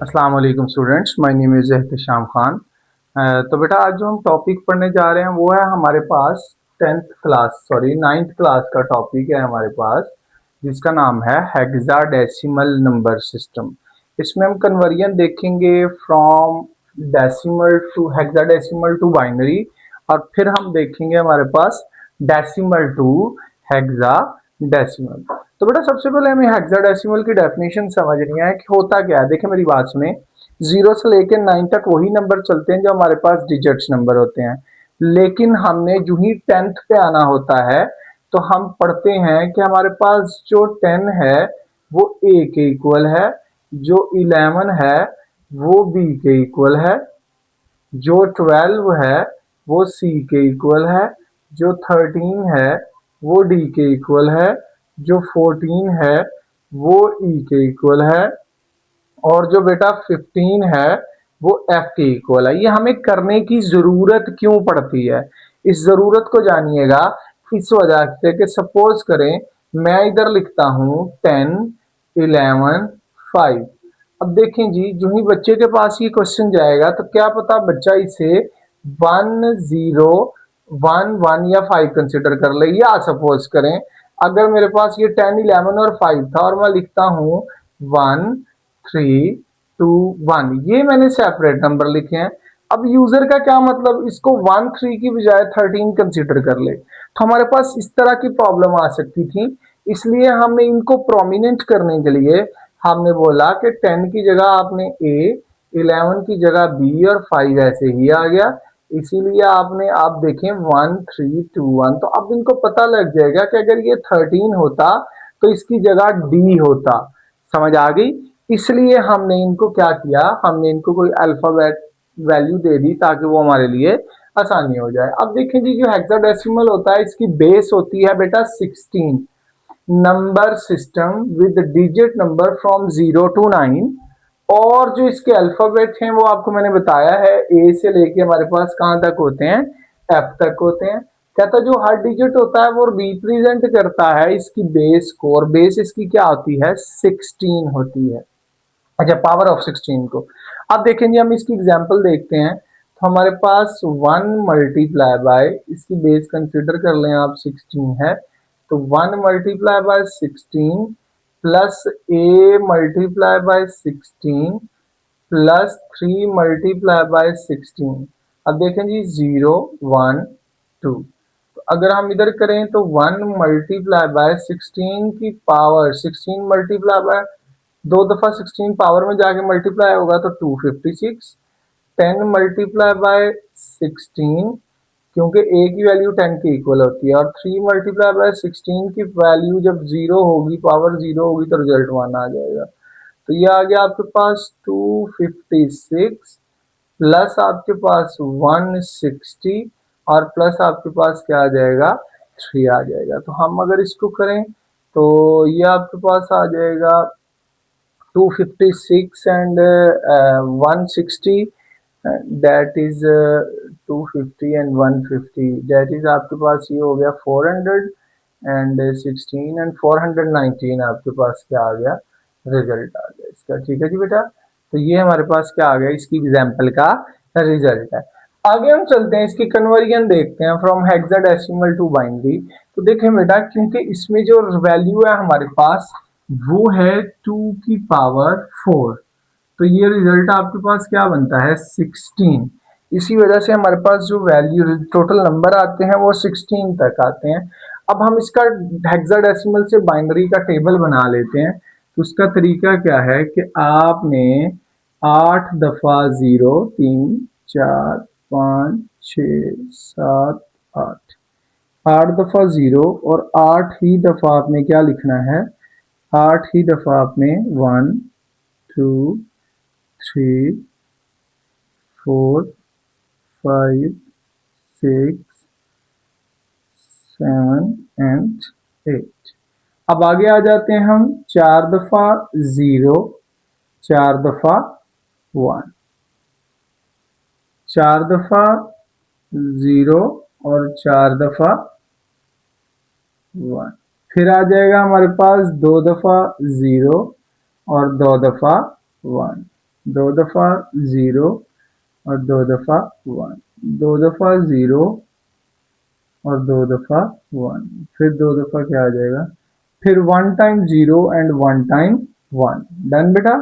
अस्सलाम वालेकुम students, my name is Ehtesham Khan. तो बेटा आज जो हम टॉपिक पढ़ने जा रहे हैं वो है हमारे पास नाइन्थ क्लास का टॉपिक है हमारे पास, जिसका नाम है हेक्साडेसिमल नंबर सिस्टम। इसमें हम कन्वर्जन देखेंगे from decimal to hexadecimal to binary, और फिर हम देखेंगे हमारे पास डेसिमल टू हेक्साडेसिमल। तो बेटा सबसे पहले हमें हेक्साडेसिमल की डेफिनेशन समझनी है कि होता क्या है। देखिए मेरी बात सुने, 0 से लेकर 9 तक वही नंबर चलते हैं जो हमारे पास डिजिट्स नंबर होते हैं, लेकिन हमने जो ही 10th पे आना होता है तो हम पढ़ते हैं कि हमारे पास जो 10 है वो ए के इक्वल है, जो 11 है वो बी के इक्वल है, जो 12 है वो सी के इक्वल है, जो 13 है वो डी के इक्वल है, जो 14 है वो ई के इक्वल है, और जो बेटा 15 है वो एफ के इक्वल है। ये हमें करने की जरूरत क्यों पड़ती है, इस जरूरत को जानिएगा। इस वजह से कि सपोज करें मैं इधर लिखता हूं 10, 11, 5। अब देखें जी, जो ही बच्चे के पास ये क्वेश्चन जाएगा तो क्या पता बच्चा इसे 1, 0, 1, 1 या 5 कंसिडर कर ले। या सपोज करें अगर मेरे पास ये 10, 11 और 5 था और मैं लिखता हूं 1, 3, 2, 1, ये मैंने सेपरेट नंबर लिखे हैं। अब यूजर का क्या मतलब, इसको 1, 3 की बजाय 13 कंसिडर कर ले, तो हमारे पास इस तरह की प्रॉब्लम आ सकती थी। इसलिए हमने इनको प्रोमिनेंट करने के लिए हमने बोला कि 10 की जगह आपने ए, 11 की जगह बी और 5 ऐसे ही आ गया। इसीलिए आपने आप देखें 1, 3, 2, 1, तो अब इनको पता लग जाएगा कि अगर ये 13 होता तो इसकी जगह डी होता। समझ आ गई? इसलिए हमने इनको क्या किया, हमने इनको कोई अल्फाबेट वैल्यू दे दी ताकि वो हमारे लिए आसानी हो जाए। अब देखें जी, जो हेक्साडेसिमल होता है इसकी बेस होती है बेटा 16 number system with digit number from 0 to 9, और जो इसके अल्फाबेट हैं वो आपको मैंने बताया है ए से लेके हमारे पास कहां तक होते हैं, एफ तक होते हैं। कहता जो हर डिजिट होता है वो रिप्रेजेंट करता है इसकी बेस को, और बेस इसकी क्या होती है, 16 होती है। अच्छा, पावर ऑफ 16 को अब देखेंगे, हम इसकी एग्जांपल देखते हैं। तो हमारे पास 1 मल्टीप्लाई बाय, इसकी बेस कंसीडर कर लें आप 16 है, तो 1 multiply by 16 plus A multiply by 16 plus 3 multiply by 16। अब देखें जी 0, 1, 2, तो अगर हम इधर करें तो 1 मल्टीप्लाई बाय 16 की पावर 16 मल्टीप्लाई बाय, दो दफा 16 पावर में जाके मल्टीप्लाई होगा तो 256। 10 मल्टीप्लाई बाय 16, क्योंकि ए की वैल्यू 10 के इक्वल होती है, और 3 मल्टीप्लाई बाय 16 की वैल्यू जब जीरो होगी, पावर जीरो होगी, तो रिजल्ट 1 आ जाएगा। तो ये आ गया आपके पास 256 प्लस आपके पास 160, और प्लस आपके पास क्या आ जाएगा, 3 आ जाएगा। तो हम अगर इसको करें तो ये आपके पास आ जाएगा 256 and 160, that is 250 and 150, that is आपके पास ये हो गया 416 and 419, आपके पास क्या आ गया, रिजल्ट आ गया इसका। ठीक है जी बेटा, तो ये हमारे पास क्या आ गया, इसकी एग्जाम्पल का रिजल्ट है। आगे हम चलते हैं, इसकी कन्वर्जन देखते हैं फ्रॉम हेक्साडेसिमल टू बाइनरी। तो देखें बेटा, क्योंकि इसमें जो वैल्यू है हमारे पास वो है 2 की पावर 4, तो ये रिजल्ट आपके पास क्या बनता है, 16। इसी वजह से हमारे पास जो वैल्यू टोटल नंबर आते हैं वो 16 तक आते हैं। अब हम इसका हेक्साडेसिमल से बाइनरी का टेबल बना लेते हैं। तो उसका तरीका क्या है कि आपने 8 दफा 0, 3, 4, 5, 6, 7, 8, 8 दफा 0, और 8 ही दफा आपने क्या लिखना है, 8 ही दफा आपने 1, 2, 3, 4, 5, 6, 7 एंड 8। अब आगे आ जाते हैं हम, 4 दफा 0, 4 दफा 1, 4 दफा 0 और 4 दफा 1। फिर आ जाएगा हमारे पास 2 दफा 0 और 2 दफा 1, 2 दफा 0 और 2 दफा 1, 2 दफा 0 और 2 दफा 1, फिर 2 दफा क्या आ जाएगा, फिर 1 टाइम 0 एंड 1 टाइम 1। डन बेटा।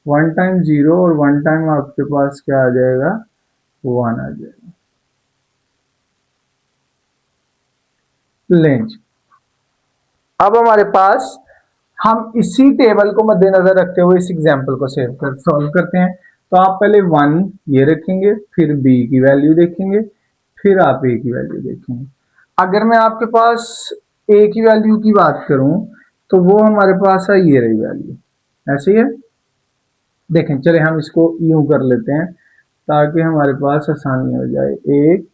1 टाइम 0 और 1 टाइम आपके पास क्या आ जाएगा, 1 आ जाएगा। लेंज। अब हमारे पास हम इसी टेबल को मद्देनजर रखते हुए इस एग्जाम्पल को सॉल्व करते हैं। तो आप पहले 1 ये रखेंगे, फिर b की वैल्यू देखेंगे, फिर आप a की वैल्यू देखेंगे। अगर मैं आपके पास a की वैल्यू की बात करूं तो वो हमारे पास है ये रही वैल्यू, ऐसे ही है। देखें चले हम इसको यूं कर लेते हैं ताकि हमारे पास आसानी हो जाए। 1,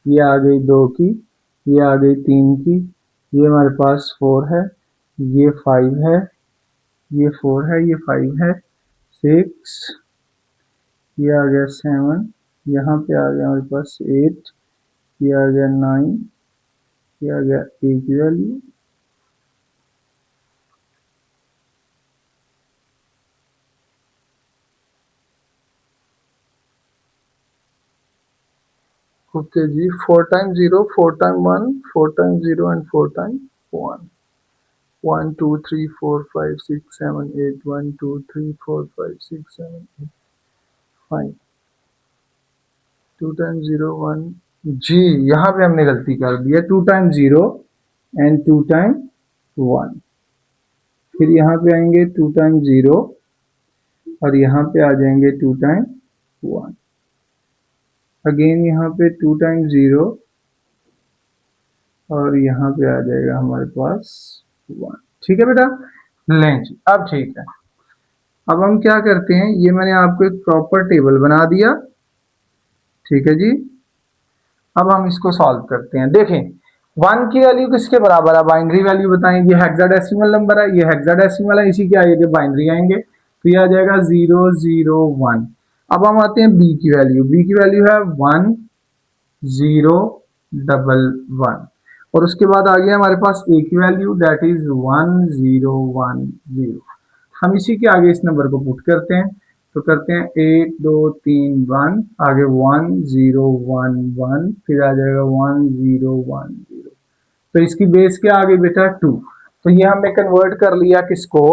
ये आ गई 2 की, ये आ गई 3 की, ये हमारे पास 4 है, ये 5 है, ये 4 है, ये 5 है, 6, ये आ गया 7, यहाँ पे आ गया हमारे पास 8, ये आ गया 9, ये आ गया 8 की वैल्यू, ओके जी। 4 time 0, 4 time 1, 4 time 0 and 4 time 1, 1 2 3 4 5 6 7 8, 1 2 3 4 5 6 7 8 5, 2 time 0 1 जी। यहाँ पे हमने गलती कर दी है, 2 टाइम 0 एंड 2 टाइम 1, फिर यहाँ पे आएंगे 2 टाइम 0 और यहाँ पे आ जाएंगे 2 टाइम 1, अगेन यहाँ पे 2 टाइम 0 और यहाँ पे आ जाएगा हमारे पास 1। ठीक है बेटा। लें जी, अब ठीक है। अब हम क्या करते हैं, ये मैंने आपको एक प्रॉपर टेबल बना दिया, ठीक है जी। अब हम इसको सॉल्व करते हैं। देखें 1 की वैल्यू किसके बराबर है, बाइनरी वैल्यू बताएं। ये हेक्साडेसिमल नंबर है, ये हेक्साडेसिमल है, इसी के आगे बाइनरी आएंगे तो ये आ जाएगा 0 0 1। अब हम आते हैं बी की वैल्यू, बी की वैल्यू है 1 0 1 1 और उसके बाद आ गया हमारे पास ए की वैल्यू दैट इज 1 0 1 0। हम इसी के आगे इस नंबर को पुट करते हैं तो करते हैं 8 2 3 1, आगे 1 0 1 1, फिर आ जाएगा 1 0 1 0। तो इसकी बेस क्या आ गई बेटा 2। तो ये हमने कन्वर्ट कर लिया किसको,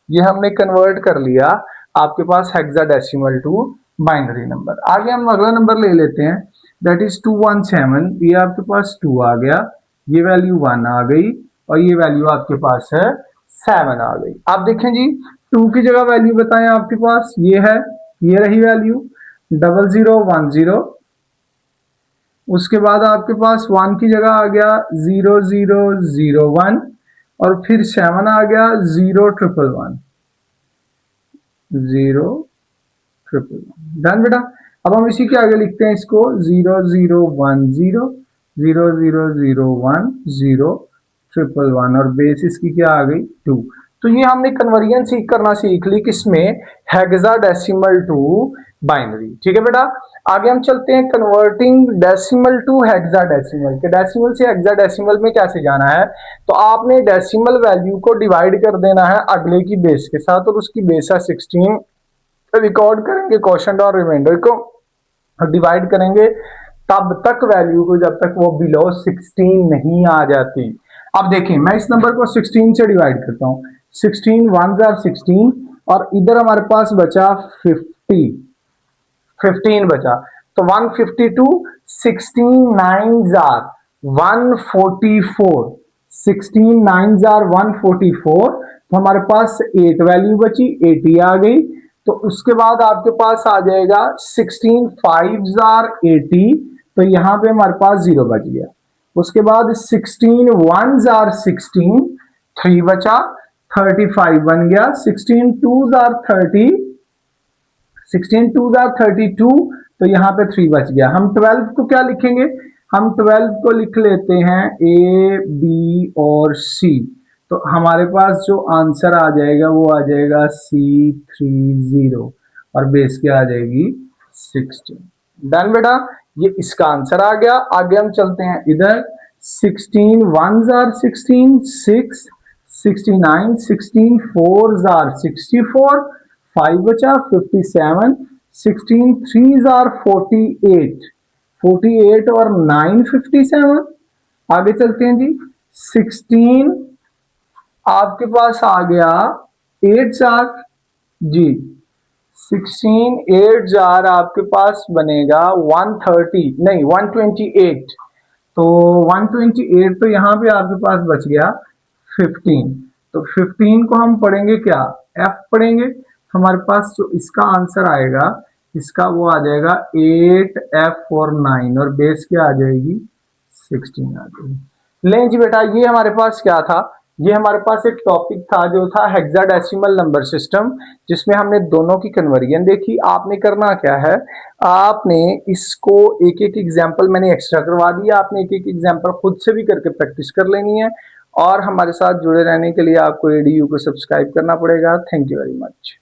ये हमने कन्वर्ट कर लिया आपके पास हेक्साडेसिमल टू बाइनरी नंबर। आगे हम अगला नंबर ले लेते हैं दैट इज 217। ये आपके पास 2 आ गया, ये वैल्यू 1 आ गई और ये वैल्यू आपके पास है 7 आ गई। आप देखें जी 2 की जगह वैल्यू बताएं आपके पास ये है, ये रही वैल्यू 0010। उसके बाद आपके पास 1 की जगह आ गया 0001 और फिर 7 आ गया 0111 0111। डन बेटा। अब हम इसी के आगे लिखते हैं इसको 0010 0001 0111 और बेस इसकी क्या आ गई 2। तो ये हमने कन्वर्जन करना सीख ली किसमें, हेक्साडेसिमल टू बाइनरी। ठीक है बेटा। आगे हम चलते हैं कन्वर्टिंग डेसिमल टू हेक्साडेसिमल के, डेसिमल से हेक्साडेसिमल में कैसे जाना है। तो आपने डेसिमल वैल्यू को डिवाइड कर देना है अगले की बेस के साथ और उसकी बेस है 16। रिकॉर्ड करेंगे क्वोशंट और रिमाइंडर को डिवाइड करेंगे तब तक वैल्यू को जब तक वो बिलो 16 नहीं आ जाती। अब देखें मैं इस नंबर को 16 से डिवाइड करता हूं, 16 1s are 16 और इधर हमारे पास बचा 15 बचा तो 152, 16 9s are 144, 16 9s are 144 तो हमारे पास 8 वैल्यू बची, 80 आ गई। तो उसके बाद आपके पास आ जाएगा 16 5s are 80 तो यहां पे हमारे पास 0 बच गया। उसके बाद 16 1s are 16 3 बचा, 35 बन गया, 16 2s are 30, 16 2s are 32 तो यहां पे 3 बच गया। हम 12 को क्या लिखेंगे, हम 12 को लिख लेते हैं ए बी और सी। तो हमारे पास जो आंसर आ जाएगा वो आ जाएगा C30 और बेस क्या आ जाएगी 16। डन बेटा, ये इसका आंसर आ गया। आगे हम चलते हैं इधर 16 1s are 16 6 69, 16 4s are 64, 5 बचा 57, 16 3s are 48, 48 और 9 57। आगे चलते हैं जी। 16 आपके पास आ गया 8 जार जी। 16 8 जार आपके पास बनेगा 130 नहीं 128। तो 128 तो यहां पे आपके पास बच गया 15। तो 15 को हम पढ़ेंगे क्या, एफ पढ़ेंगे। तो हमारे पास जो इसका आंसर आएगा इसका वो आ जाएगा 8 F और 9 और बेस क्या आ जाएगी 16 आ जाएगी। लें जी बेटा, ये हमारे पास क्या था, ये हमारे पास एक टॉपिक था जो था हेक्साडेसिमल नंबर सिस्टम, जिसमें हमने दोनों की कन्वर्जन देखी। आपने करना क्या है, आपने इसको एक एक एग्जांपल मैंने एक्स्ट्रा करवा दिया, आपने एक एक एग्जांपल खुद से भी करके प्रैक्टिस कर लेनी है। और हमारे साथ जुड़े रहने के लिए आपको एडीयू को सब्सक्राइब करना पड़ेगा। Thank you very much.